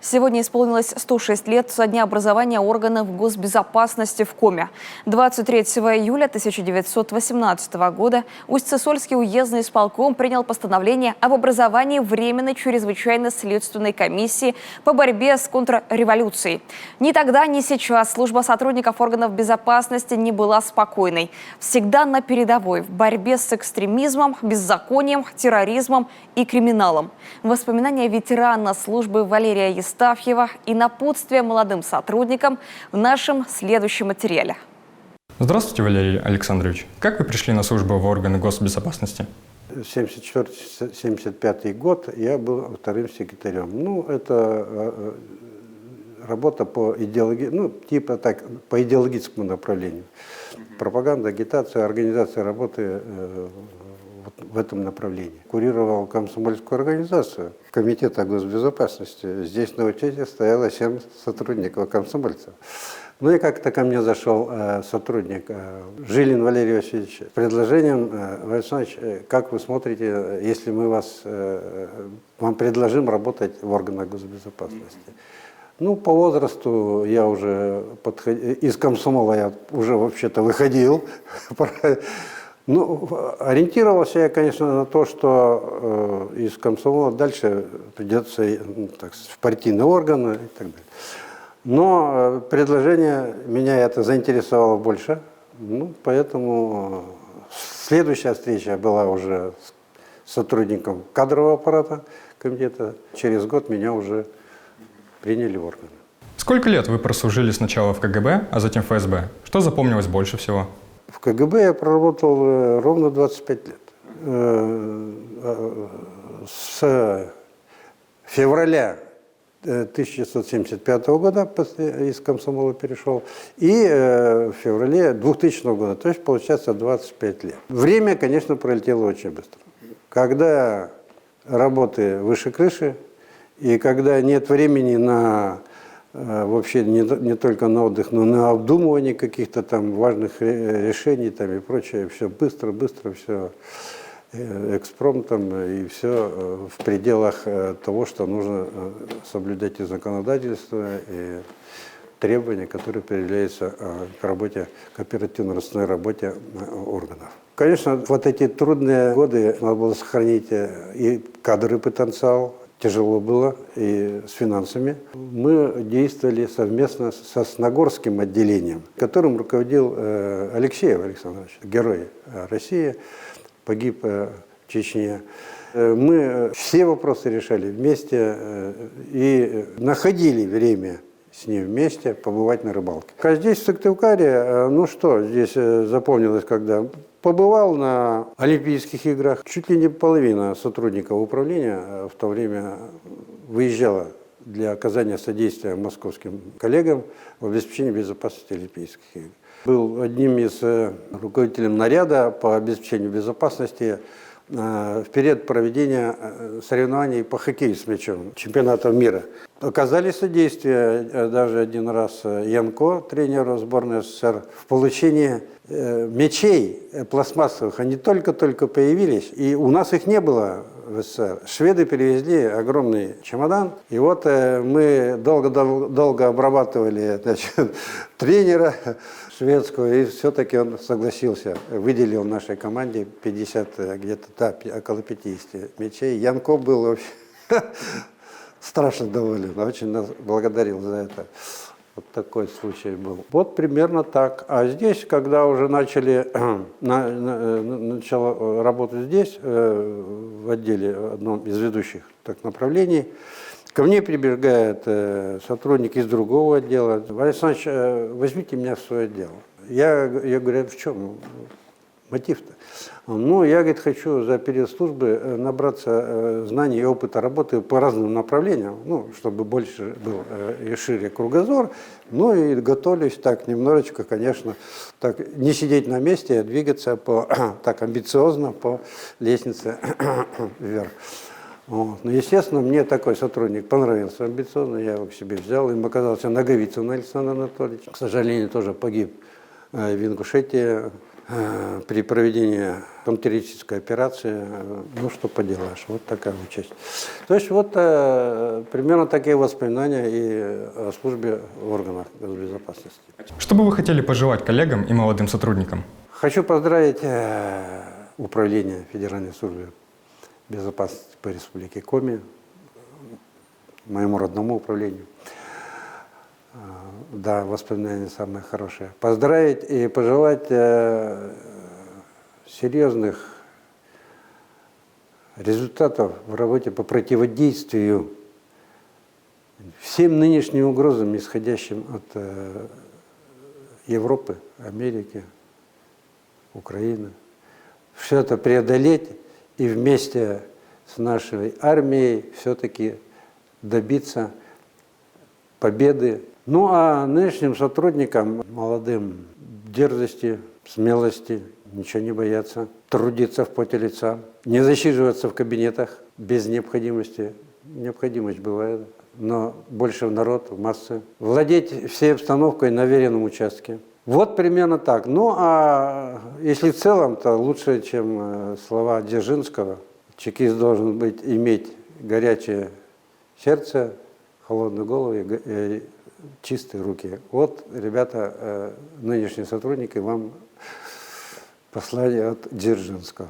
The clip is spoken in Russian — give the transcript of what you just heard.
Сегодня исполнилось 106 лет со дня образования органов госбезопасности в Коме. 23 июля 1918 года Усть-Цесольский уездный исполком принял постановление об образовании Временной чрезвычайной следственной комиссии по борьбе с контрреволюцией. Ни тогда, ни сейчас служба сотрудников органов безопасности не была спокойной. Всегда на передовой в борьбе с экстремизмом, беззаконием, терроризмом и криминалом. Воспоминания ветерана службы Валерия Евстафьева и напутствие молодым сотрудникам в нашем следующем материале. Здравствуйте, Валерий Александрович. Как вы пришли на службу в органы госбезопасности? 1974-1975 год я был вторым секретарем. Ну, это работа по по идеологическому направлению. Пропаганда, агитация, организация работы в этом направлении. Курировал комсомольскую организацию Комитета госбезопасности. Здесь на учете стояло 7 сотрудников комсомольцев. Ну и как-то ко мне зашел сотрудник Жилин Валерий Васильевич с предложением: Валерий Александрович, как вы смотрите, если мы вам предложим работать в органах госбезопасности? Ну, по возрасту я уже из комсомола я уже вообще-то выходил. Ну, ориентировался я, конечно, на то, что из комсомола дальше придется в партийные органы и так далее. Но предложение меня это заинтересовало больше, ну, поэтому следующая встреча была уже с сотрудником кадрового аппарата комитета. Через год меня уже приняли в органы. Сколько лет вы прослужили сначала в КГБ, а затем в ФСБ? Что запомнилось больше всего? В КГБ я проработал ровно 25 лет. С февраля 1975 года из комсомола перешел, и в феврале 2000 года, то есть получается 25 лет. Время, конечно, пролетело очень быстро. Когда работы выше крыши, и когда нет времени на вообще не только на отдых, но на обдумывание каких-то там важных решений там и прочее, все быстро, все экспромтом, и все в пределах того, что нужно соблюдать и законодательство, и требования, которые предъявляются к работе, к оперативно-розыскной работе органов. Конечно, вот эти трудные годы надо было сохранить и кадровый потенциал. Тяжело было и с финансами. Мы действовали совместно со Сногорским отделением, которым руководил Алексеев Александрович, герой России, погиб в Чечне. Мы все вопросы решали вместе и находили время с ним вместе побывать на рыбалке. А здесь, в Сыктывкаре, ну что здесь запомнилось, когда побывал на Олимпийских играх. Чуть ли не половина сотрудников управления в то время выезжала для оказания содействия московским коллегам в обеспечении безопасности Олимпийских игр. Был одним из руководителей наряда по обеспечению безопасности в период проведения соревнований по хоккею с мячом, чемпионатов мира. Оказали содействие даже один раз Янко, тренеру сборной СССР, в получении мячей пластмассовых. Они только-только появились, и у нас их не было в СССР. Шведы перевезли огромный чемодан, и вот мы долго обрабатывали, тренера шведского, и все-таки он согласился, выделил нашей команде 50, где-то около 50 мячей. Янко был вообще страшно доволен, очень нас благодарил за это. Вот такой случай был. Вот примерно так. А здесь, когда уже начал работать здесь, в отделе, одном из ведущих направлений, ко мне прибегает сотрудник из другого отдела. Валерий Александрович, возьмите меня в свое отдел. Я говорю, в чем мотив-то? Ну, я, говорит, хочу за период службы набраться знаний и опыта работы по разным направлениям, ну, чтобы больше был и шире кругозор, ну, и готовлюсь так немножечко, конечно, так, не сидеть на месте, а двигаться так амбициозно по лестнице вверх. Вот. Ну, естественно, мне такой сотрудник понравился амбициозно, я его к себе взял, им оказался Наговицын Александр Анатольевич, к сожалению, тоже погиб в Ингушетии при проведении контртеррористической операции. Ну, что поделаешь, вот такая участь. То есть вот примерно такие воспоминания и о службе в органах госбезопасности. Что бы вы хотели пожелать коллегам и молодым сотрудникам? Хочу поздравить Управление Федеральной службы безопасности по Республике Коми, моему родному управлению. Да, воспоминания самые хорошие. Поздравить и пожелать серьезных результатов в работе по противодействию всем нынешним угрозам, исходящим от Европы, Америки, Украины. Все это преодолеть и вместе с нашей армией все-таки добиться победы. Ну а нынешним сотрудникам, молодым, дерзости, смелости, ничего не бояться, трудиться в поте лица, не засиживаться в кабинетах без необходимости. Необходимость бывает, но больше в народ, в массы. Владеть всей обстановкой на веренном участке. Вот примерно так. Ну а если в целом, то лучше, чем слова Дзержинского. Чекист должен иметь горячее сердце, холодную голову и чистые руки. Вот, ребята, нынешние сотрудники, вам послание от Дзержинского.